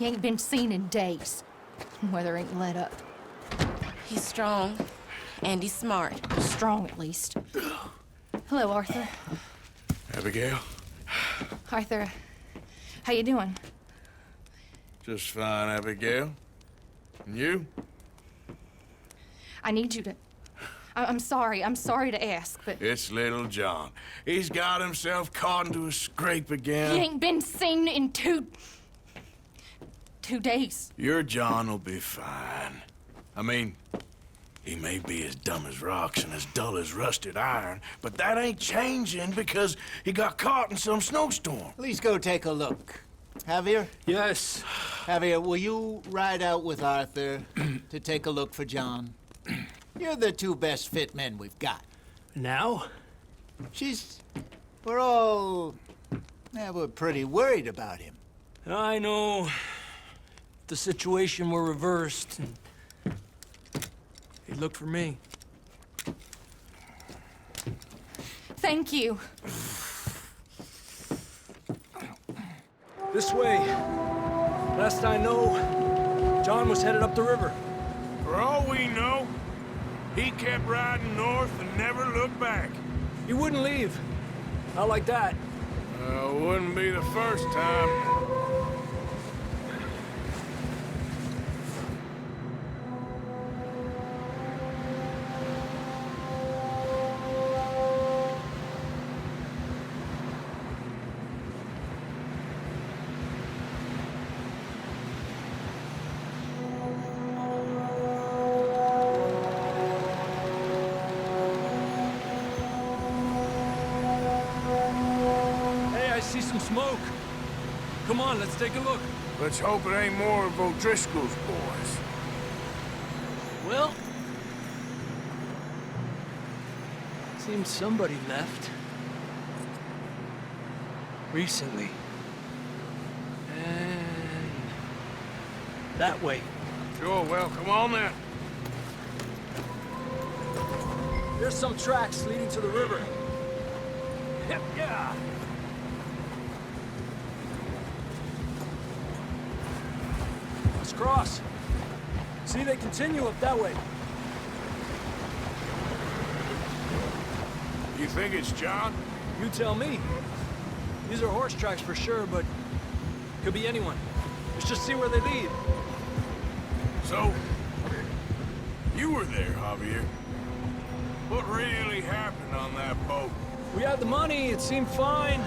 He ain't been seen in days. Weather ain't let up. He's strong, and he's smart. Strong, at least. Hello, Arthur. Abigail? Arthur, how you doing? Just fine, Abigail. And you? I need you to... I'm sorry to ask, but... It's little John. He's got himself caught into a scrape again. He ain't been seen in two days. Your John will be fine. I mean, he may be as dumb as rocks and as dull as rusted iron, but that ain't changing because he got caught in some snowstorm. Please go take a look. Javier? Yes. Javier, will you ride out with Arthur to take a look for John? You're the two best fit men we've got. Now? We're pretty worried about him. I know. If the situation were reversed, he'd look for me. Thank you. This way. Last I know, John was headed up the river. For all we know, he kept riding north and never looked back. He wouldn't leave. Not like that. Wouldn't be the first time. See some smoke. Come on, let's take a look. Let's hope it ain't more of O'Driscoll's boys. Well, seems somebody left. Recently. And that way. Sure, well, come on then. There's some tracks leading to the river. Yep, yeah. Let's cross. See, they continue up that way. You think it's John? You tell me. These are horse tracks for sure, but could be anyone. Let's just see where they lead. So, you were there, Javier. What really happened on that boat? We had the money, it seemed fine.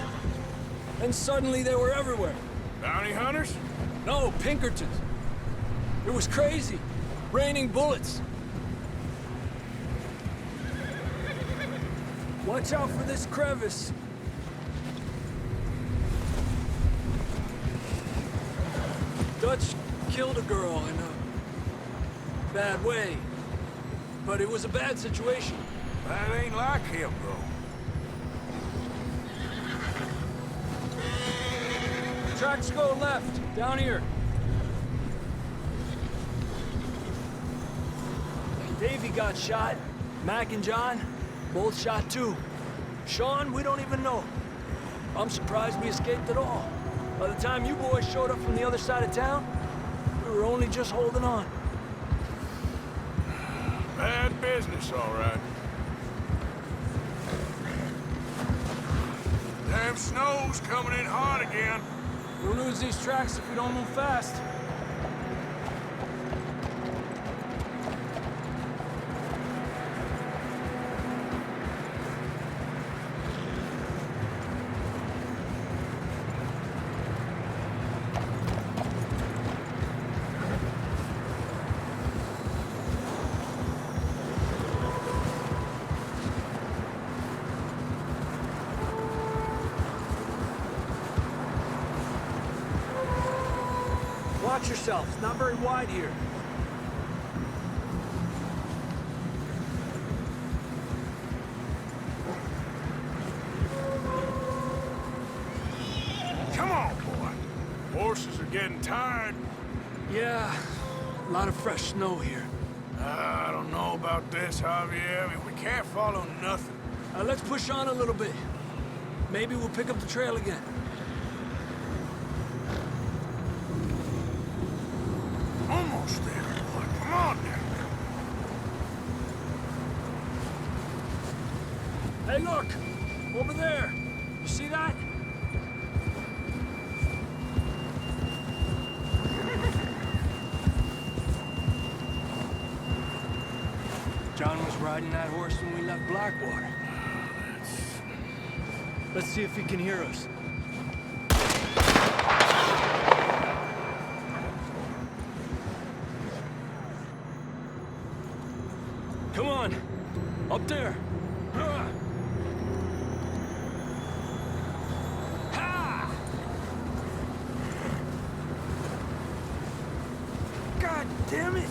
Then suddenly they were everywhere. Bounty hunters? No, Pinkertons. It was crazy. Raining bullets. Watch out for this crevice. Dutch killed a girl in a bad way. But it was a bad situation. That ain't like him, though. Tracks go left, down here. Davey got shot. Mac and John, both shot too. Sean, we don't even know. I'm surprised we escaped at all. By the time you boys showed up from the other side of town, we were only just holding on. Bad business, all right. Damn snow's coming in hot again. We'll lose these tracks if we don't move fast. Watch yourself. It's not very wide here. Come on, boy. Horses are getting tired. Yeah, a lot of fresh snow here. I don't know about this, Javier. I mean, we can't follow nothing. Let's push on a little bit. Maybe we'll pick up the trail again. Almost there, boy. Come on now. Hey, look! Over there! You see that? John was riding that horse when we left Blackwater. Let's see if he can hear us. Come on! Up there! Ha! God damn it!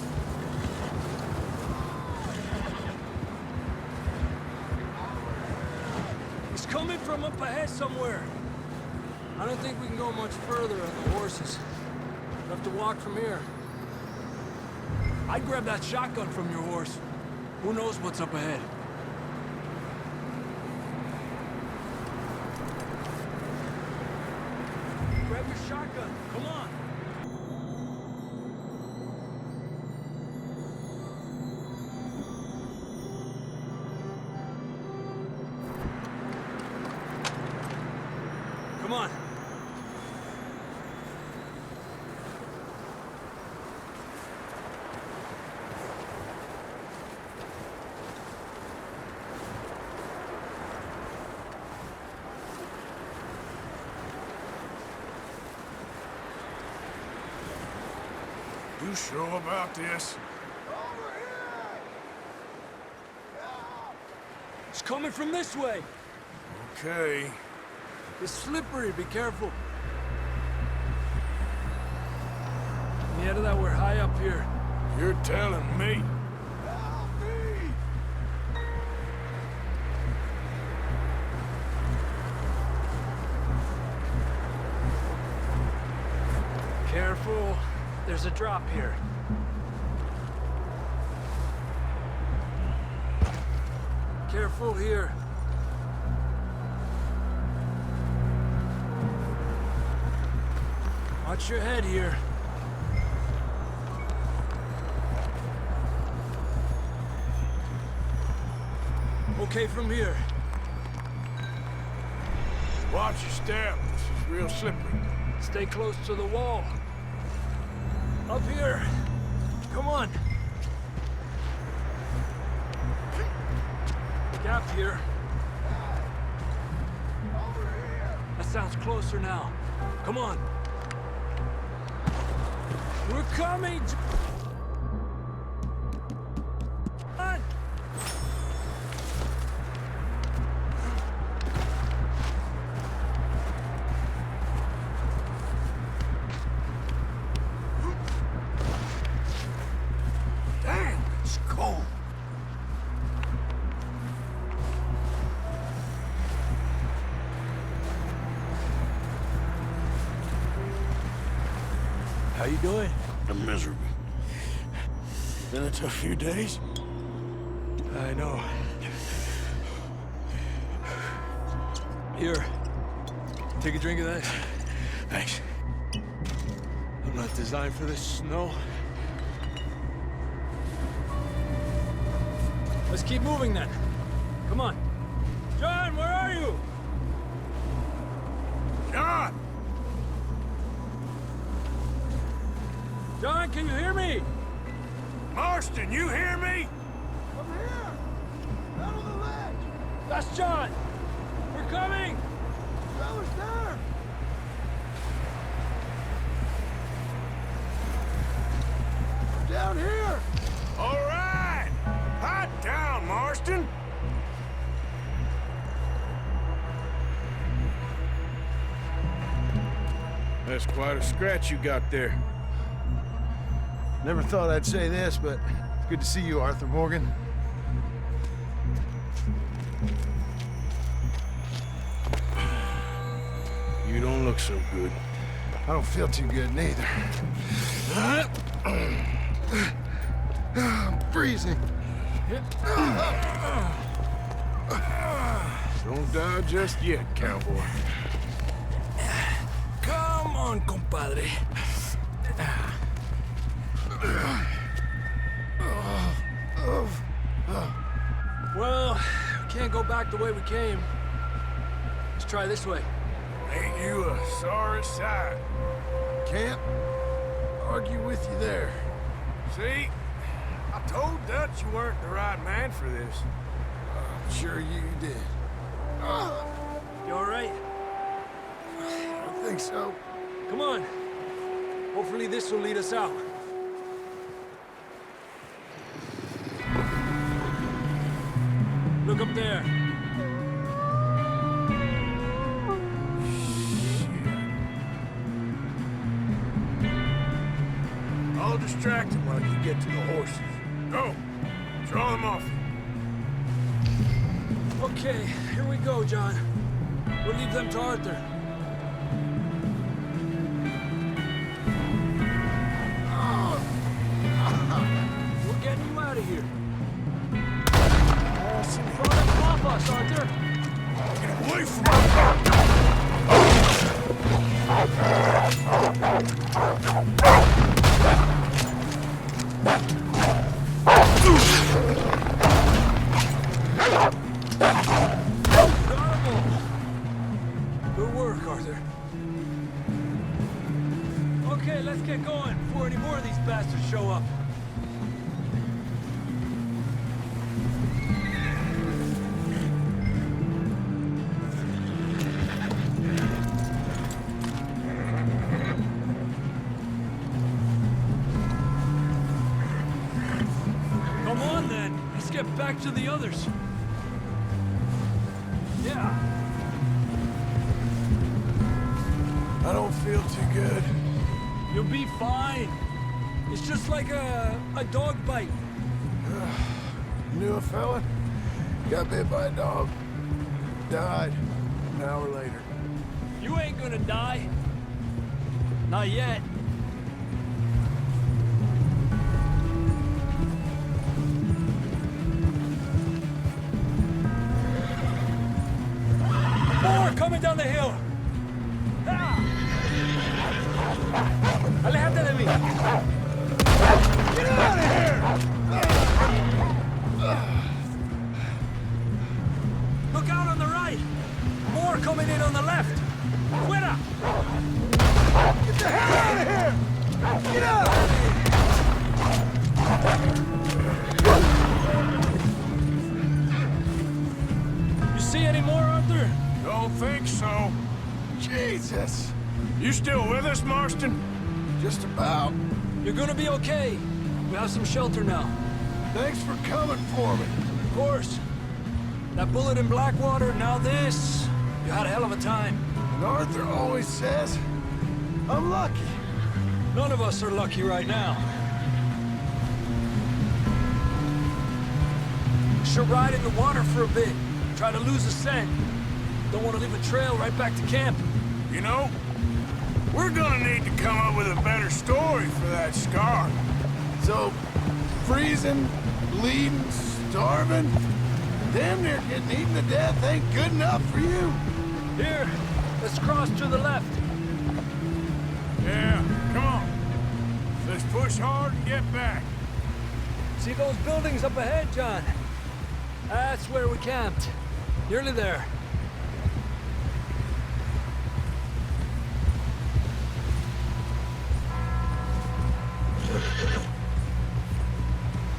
He's coming from up ahead somewhere. I don't think we can go much further on the horses. We'll have to walk from here. I'd grab that shotgun from your horse. Who knows what's up ahead? Grab your shotgun. Come on. Come on. You sure about this? It's coming from this way. Okay. It's slippery. Be careful. Yeah, that we're high up here. You're telling me. Careful. There's a drop here. Careful here. Watch your head here. Okay from here. Watch your step. This is real slippery. Stay close to the wall. Up here. Come on. Gap here. That sounds closer now. Come on. We're coming! John! Dang, it's cold. How you doing? I'm miserable. Been a tough few days. I know. Here. Take a drink of that. Thanks. I'm not designed for this snow. Let's keep moving then. Come on. John, where are you? John! John, can you hear me? Marston, you hear me? I'm here! Out on the ledge! That's John! We're coming! Fella's there! Down here! All right! Hot down, Marston! That's quite a scratch you got there. Never thought I'd say this, but it's good to see you, Arthur Morgan. You don't look so good. I don't feel too good, neither. I'm freezing. Don't die just yet, cowboy. Come on, compadre. Well, we can't go back the way we came. Let's try this way. Ain't you a sorry sight? Can't argue with you there. See? I told Dutch you weren't the right man for this. I'm sure you did. You all right? I think so. Come on. Hopefully this will lead us out. Look up there. I'll distract him while you get to the horses. Go! Draw them off. Okay, here we go, John. We'll leave them to Arthur. We're getting you out of here. Throw them off us, Arthur. Get away from me! Good work, Arthur. Okay, let's get going before any more of these bastards show up. Come on, then. Let's get back to the others. Yeah. I don't feel too good. You'll be fine. It's just like a dog bite. Knew a fella, got bit by a dog, died an hour later. You ain't gonna die. Not yet. More coming down the hill. Ah! Aléjate de mí. Get out of here! Look out on the right. More coming in on the left. Fuera. Get the hell out of here! Get out! You see any more, Arthur? Don't think so. Jesus! You still with us, Marston? Just about. You're gonna be okay. We have some shelter now. Thanks for coming for me. Of course. That bullet in Blackwater, now this. You had a hell of a time. And Arthur always says, I'm lucky. None of us are lucky right now. Should ride in the water for a bit. Try to lose the scent. Don't want to leave a trail right back to camp. You know, we're gonna need to come up with a better story for that scar. So, freezing, bleeding, starving, damn near getting eaten to death ain't good enough for you. Here, let's cross to the left. Yeah, come on. Let's push hard and get back. See those buildings up ahead, John? That's where we camped. Nearly there.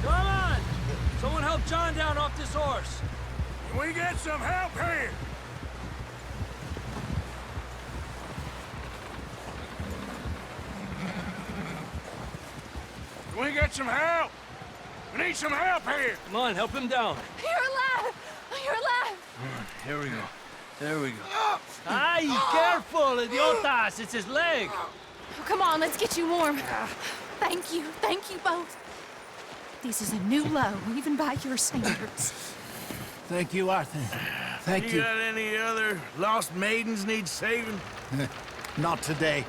Come on! Someone help John down off this horse. Can we get some help here? Can we get some help? We need some help here. Come on, help him down. You're alive! You're alive! Here we go. There we go. Ay, careful, idiotas! It's his leg. Oh, come on, let's get you warm. Thank you both. This is a new low, even by your standards. Thank you, Arthur. Thank You you. got any other lost maidens need saving? Not today.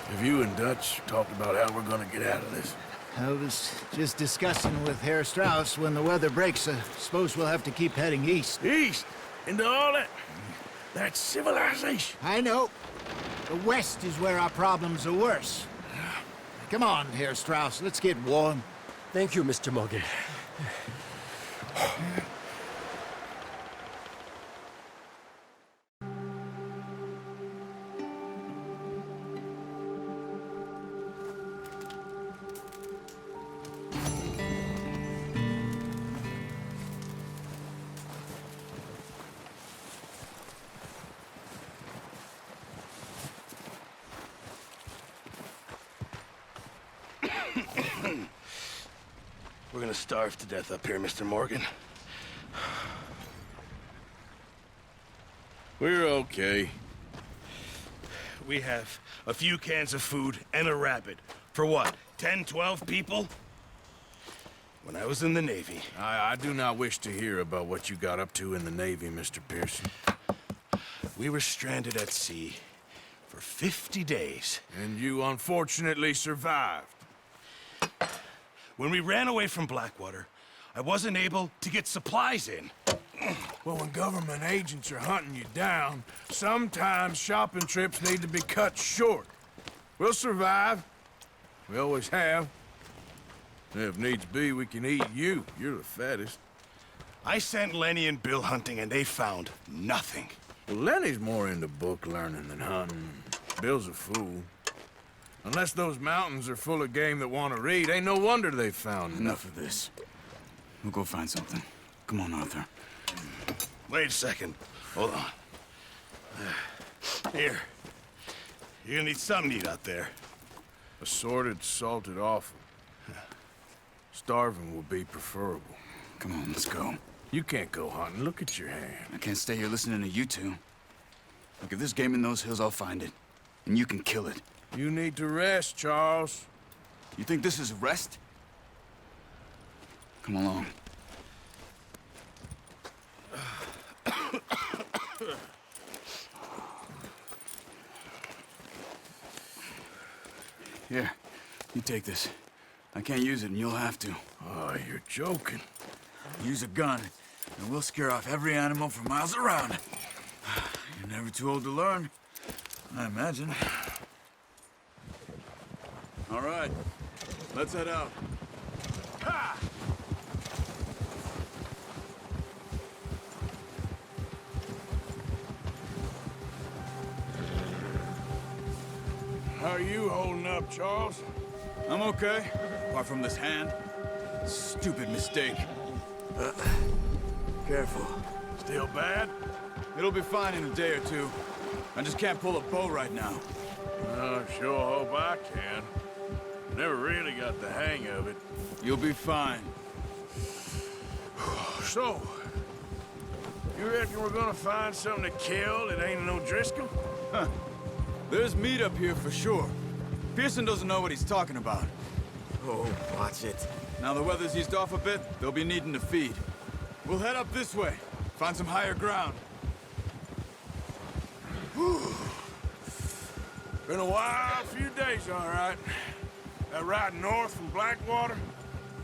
Have you and Dutch talked about how we're gonna get out of this? I was just discussing with Herr Strauss when the weather breaks. I suppose we'll have to keep heading east. East? Into all that civilization? I know. The west is where our problems are worse. Come on, Herr Strauss, let's get warm. Thank you, Mr. Morgan. We're gonna starve to death up here, Mr. Morgan. We're okay. We have a few cans of food and a rabbit. For what, 10, 12 people? When I was in the Navy... I do not wish to hear about what you got up to in the Navy, Mr. Pearson. We were stranded at sea for 50 days. And you unfortunately survived. When we ran away from Blackwater, I wasn't able to get supplies in. Well, when government agents are hunting you down, sometimes shopping trips need to be cut short. We'll survive. We always have. If needs be, we can eat you. You're the fattest. I sent Lenny and Bill hunting, and they found nothing. Well, Lenny's more into book learning than hunting. Bill's a fool. Unless those mountains are full of game that want to read, ain't no wonder they found Enough of this. We'll go find something. Come on, Arthur. Wait a second. Hold on. Here. You're gonna need something to eat out there. Assorted, salted offal. Starving will be preferable. Come on, let's go. You can't go hunting. Look at your hand. I can't stay here listening to you two. Look, if there's game in those hills, I'll find it. And you can kill it. You need to rest, Charles. You think this is rest? Come along. Here, you take this. I can't use it, and you'll have to. Oh, you're joking. Use a gun, and we'll scare off every animal for miles around. You're never too old to learn, I imagine. All right, let's head out. Ha! How are you holding up, Charles? I'm okay, apart from this hand. Stupid mistake. Careful. Still bad? It'll be fine in a day or two. I just can't pull a bow right now. I sure hope I can. Never really got the hang of it. You'll be fine. So, you reckon we're gonna find something to kill that ain't no Driscoll? Huh. There's meat up here for sure. Pearson doesn't know what he's talking about. Oh, watch it. Now the weather's eased off a bit, they'll be needing to feed. We'll head up this way, find some higher ground. Been a wild few days, all right. That ride north from Blackwater,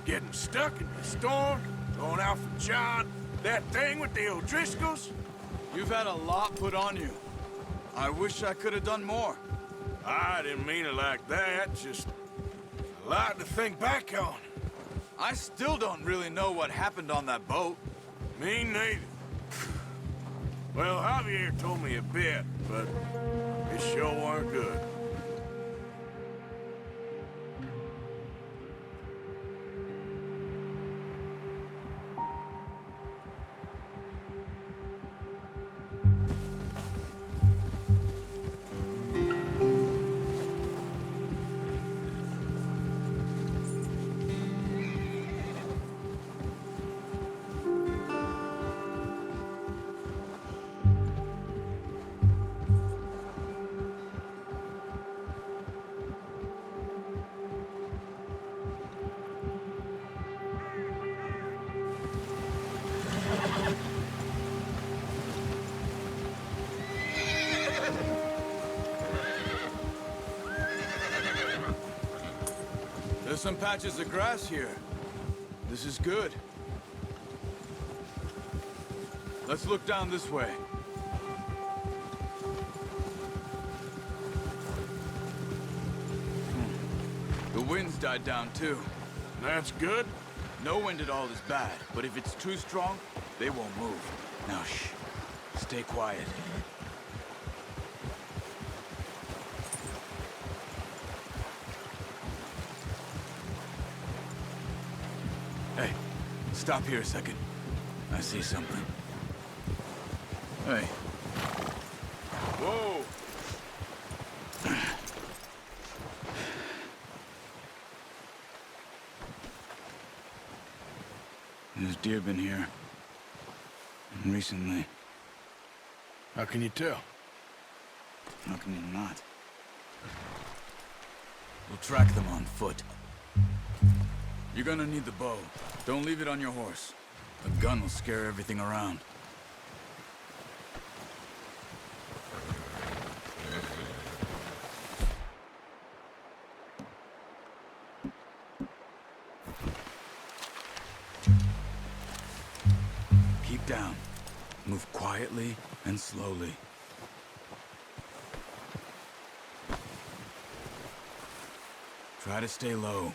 getting stuck in the storm, going out for John, that thing with the O'Driscolls. You've had a lot put on you. I wish I could have done more. I didn't mean it like that, just a lot to think back on. I still don't really know what happened on that boat. Me neither. Well, Javier told me a bit, but it sure weren't good. There's some patches of grass here. This is good. Let's look down this way. The wind's died down too. That's good. No wind at all is bad, but if it's too strong, they won't move. Now shh. Stay quiet. Hey, stop here a second. I see something. Hey. Whoa! There's deer been here. Recently. How can you tell? How can you not? We'll track them on foot. You're gonna need the bow. Don't leave it on your horse. A gun will scare everything around. Keep down. Move quietly and slowly. Try to stay low.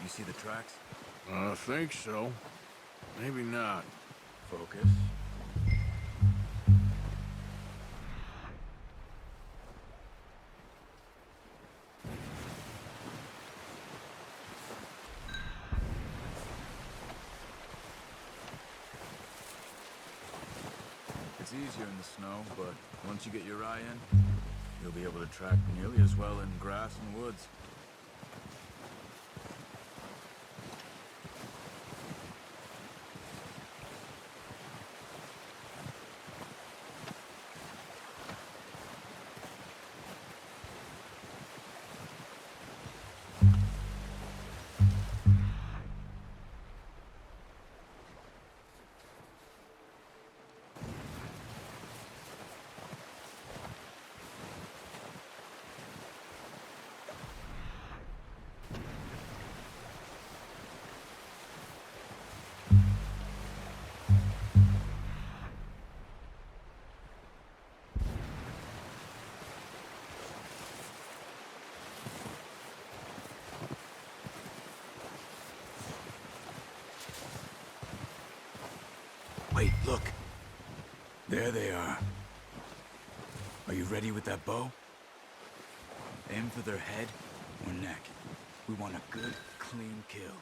You see the tracks? I think so. Maybe not. Focus. It's easier in the snow, but once you get your eye in, you'll be able to track nearly as well in grass and woods. Wait, look. There they are. Are you ready with that bow? Aim for their head or neck. We want a good, clean kill.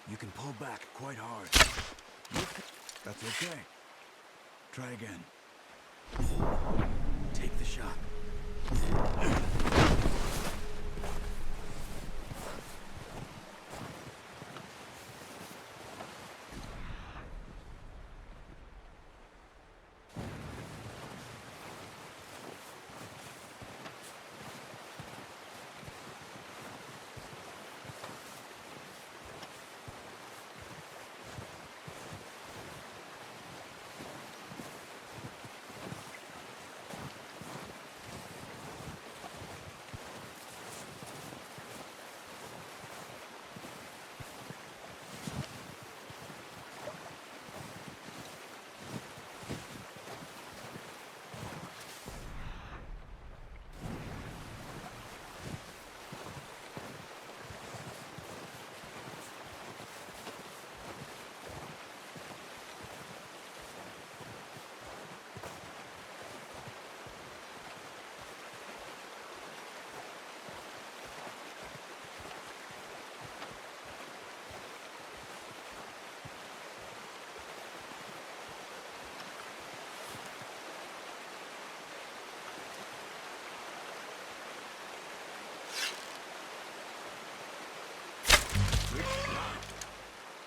You can pull back quite hard. That's okay. Try again. Take the shot.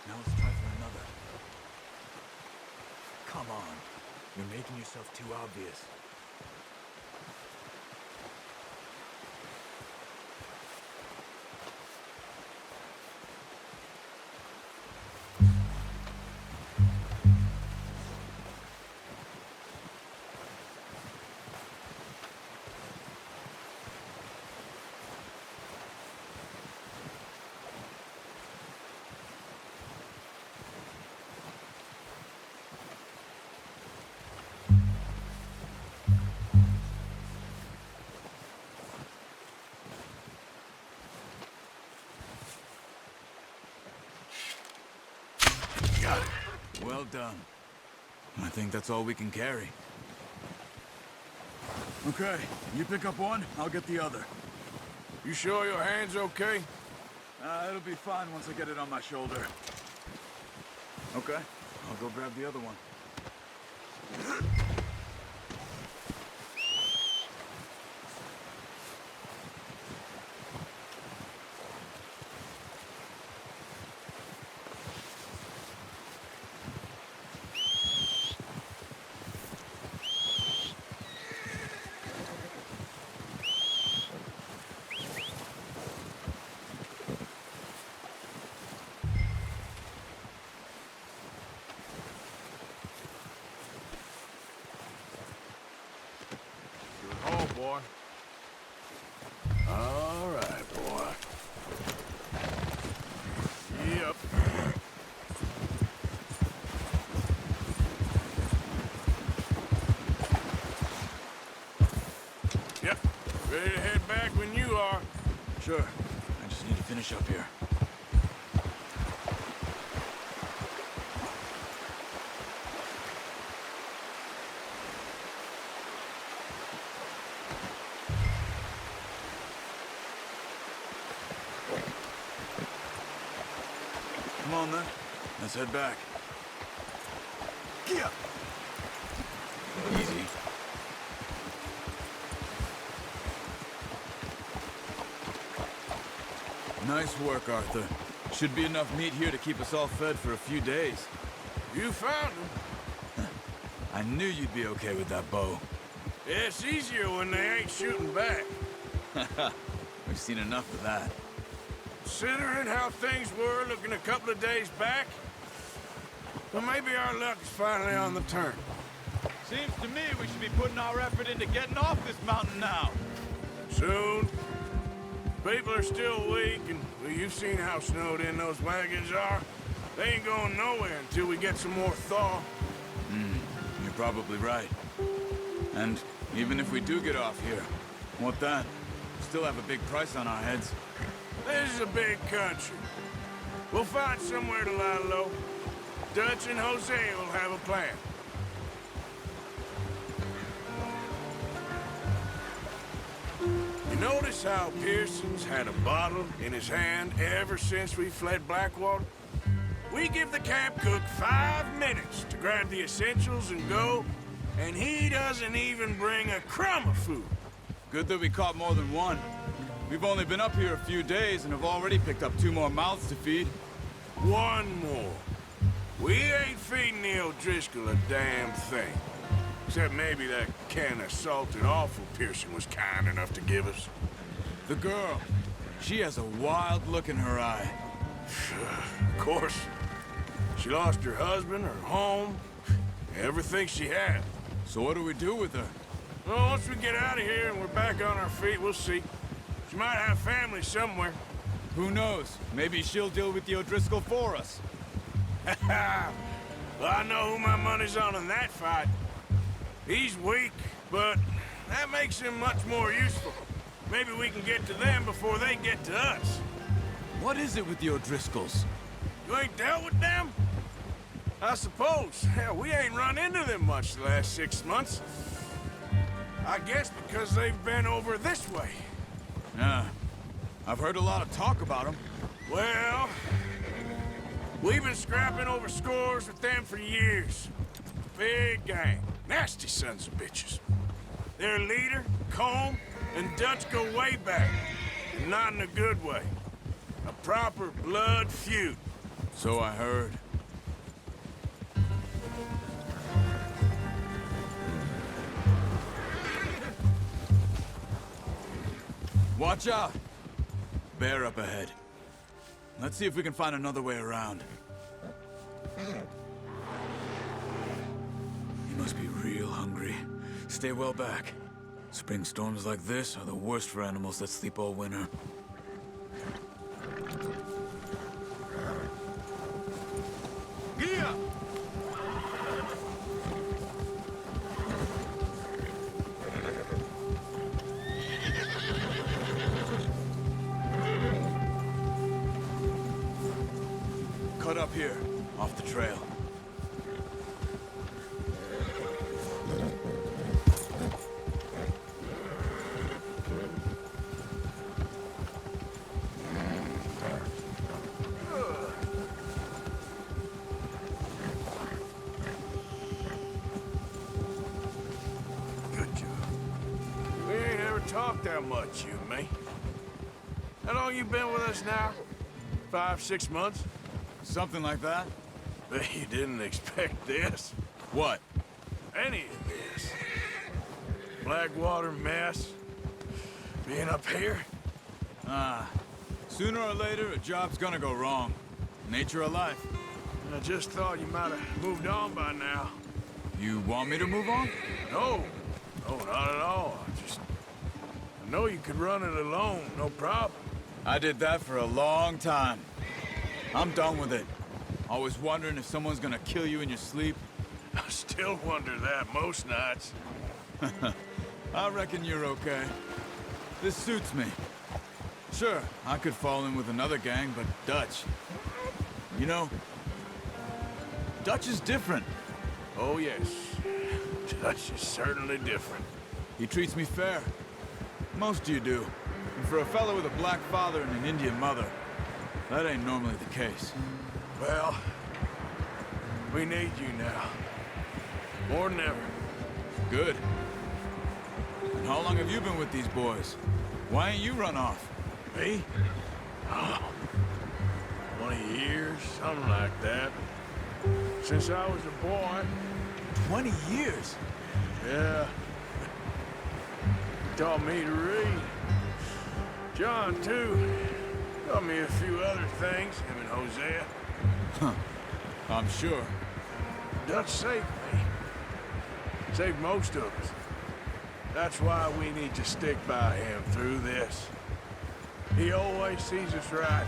Now let's try for another. Come on. You're making yourself too obvious. Got it. Well done. I think that's all we can carry. Okay, you pick up one, I'll get the other. You sure your hand's okay? It'll be fine once I get it on my shoulder. Okay, I'll go grab the other one. Oh, boy. All right, boy. Yep. Yep. Ready to head back when you are. Sure, I just need to finish up here. Come on, then. Let's head back. Yeah. Easy. Nice work, Arthur. Should be enough meat here to keep us all fed for a few days. You found him. I knew you'd be okay with that bow. Yeah, it's easier when they ain't shooting back. We've seen enough of that. Considering how things were looking a couple of days back, well, maybe our luck is finally on the turn. Seems to me we should be putting our effort into getting off this mountain now. Soon. People are still weak, and well, you've seen how snowed in those wagons are. They ain't going nowhere until we get some more thaw. You're probably right. And even if we do get off here, what then? Still have a big price on our heads. This is a big country. We'll find somewhere to lie low. Dutch and Jose will have a plan. You notice how Pearson's had a bottle in his hand ever since we fled Blackwater? We give the camp cook 5 minutes to grab the essentials and go, and he doesn't even bring a crumb of food. Good that we caught more than one. We've only been up here a few days and have already picked up 2 more mouths to feed. One more. We ain't feeding the O'Driscoll a damn thing. Except maybe that can of salted offal Pearson was kind enough to give us. The girl, she has a wild look in her eye. Of course. She lost her husband, her home, everything she had. So what do we do with her? Well, once we get out of here and we're back on our feet, we'll see. She might have family somewhere. Who knows? Maybe she'll deal with the O'Driscoll for us. Well, I know who my money's on in that fight. He's weak, but that makes him much more useful. Maybe we can get to them before they get to us. What is it with the O'Driscolls? You ain't dealt with them? I suppose. Hell, we ain't run into them much the last 6 months. I guess because they've been over this way. Yeah. I've heard a lot of talk about them. Well, we've been scrapping over scores with them for years. Big gang. Nasty sons of bitches. Their leader, Combe, and Dutch go way back. And not in a good way. A proper blood feud. So I heard. Watch out! Bear up ahead. Let's see if we can find another way around. He must be real hungry. Stay well back. Spring storms like this are the worst for animals that sleep all winter. Yeah! Cut up here. Off the trail. Good job. We ain't ever talked that much, you and me. How long you been with us now? 5, 6 months? Something like that? Bet you didn't expect this. What? Any of this. Blackwater mess. Being up here. Sooner or later, a job's gonna go wrong. Nature of life. I just thought you might have moved on by now. You want me to move on? No. No, not at all. I know you could run it alone, no problem. I did that for a long time. I'm done with it. Always wondering if someone's gonna kill you in your sleep. I still wonder that most nights. I reckon you're okay. This suits me. Sure, I could fall in with another gang, but Dutch... You know, Dutch is different. Oh, yes. Dutch is certainly different. He treats me fair. Most of you do. And for a fellow with a black father and an Indian mother, that ain't normally the case. Well, we need you now. More than ever. Good. And how long have you been with these boys? Why ain't you run off? Me? Oh, 20 years, something like that. Since I was a boy. 20 years? Yeah. He taught me to read. John, too. Taught me a few other things, him and Hosea. Huh. I'm sure. Dutch saved me. Saved most of us. That's why we need to stick by him through this. He always sees us right.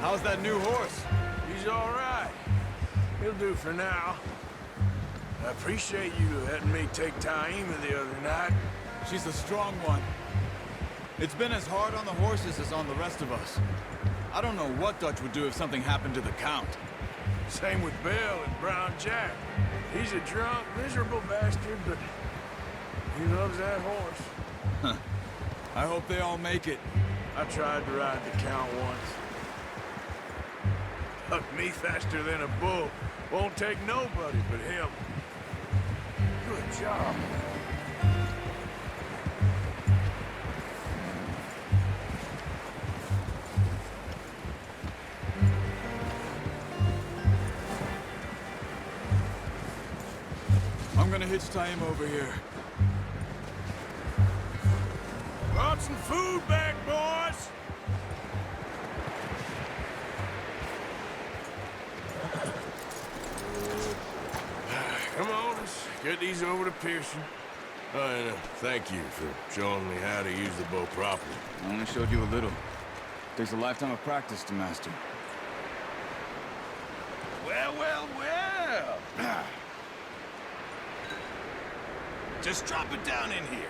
How's that new horse? He's all right. He'll do for now. I appreciate you letting me take Taima the other night. She's a strong one. It's been as hard on the horses as on the rest of us. I don't know what Dutch would do if something happened to the Count. Same with Bill and Brown Jack. He's a drunk, miserable bastard, but he loves that horse. Huh. I hope they all make it. I tried to ride the Count once. Took me faster than a bull. Won't take nobody but him. Good job. I'm gonna hitch Taima over here. Brought some food back, boys! Come on, let's get these over to Pearson. Oh, and thank you for showing me how to use the bow properly. I only showed you a little. Takes a lifetime of practice to master. Well, well, well! Just drop it down in here.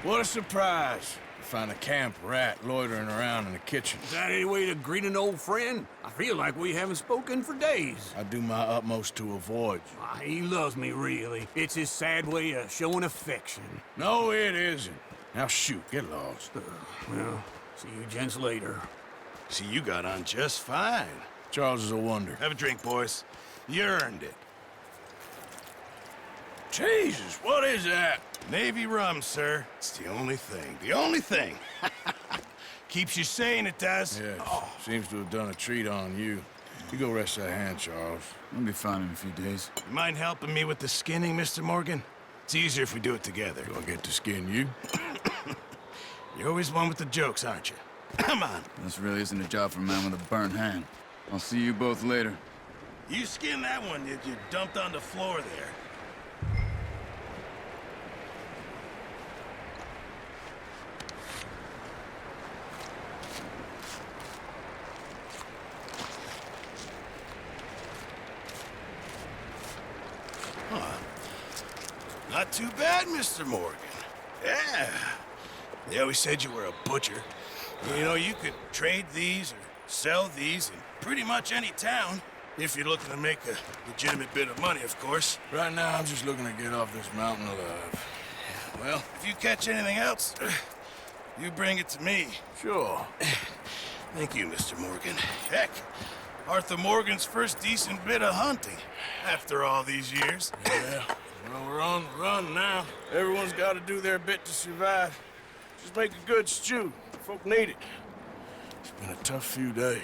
What a surprise. To find a camp rat loitering around in the kitchen. Is that any way to greet an old friend? I feel like we haven't spoken for days. I do my utmost to avoid you. He loves me, really. It's his sad way of showing affection. No, it isn't. Now shoot, get lost. Well, see you gents later. See, you got on just fine. Charles is a wonder. Have a drink, boys. You earned it. Jesus, what is that? Navy rum, sir. It's the only thing. The only thing. Keeps you sane, it does. Yes, seems to have done a treat on you. You go rest that hand, Charles. I'll be fine in a few days. You mind helping me with the skinning, Mr. Morgan? It's easier if we do it together. Do I get to skin you? You're always one with the jokes, aren't you? Come on. This really isn't a job for a man with a burnt hand. I'll see you both later. You skinned that one that you dumped on the floor there. Not too bad, Mr. Morgan. Yeah. They always said you were a butcher. You know, you could trade these or sell these in pretty much any town. If you're looking to make a legitimate bit of money, of course. Right now, I'm just looking to get off this mountain alive. Well, if you catch anything else, you bring it to me. Sure. Thank you, Mr. Morgan. Heck, Arthur Morgan's first decent bit of hunting after all these years. Yeah. Well, we're on the run now. Everyone's got to do their bit to survive. Just make a good stew. Folk need it. It's been a tough few days.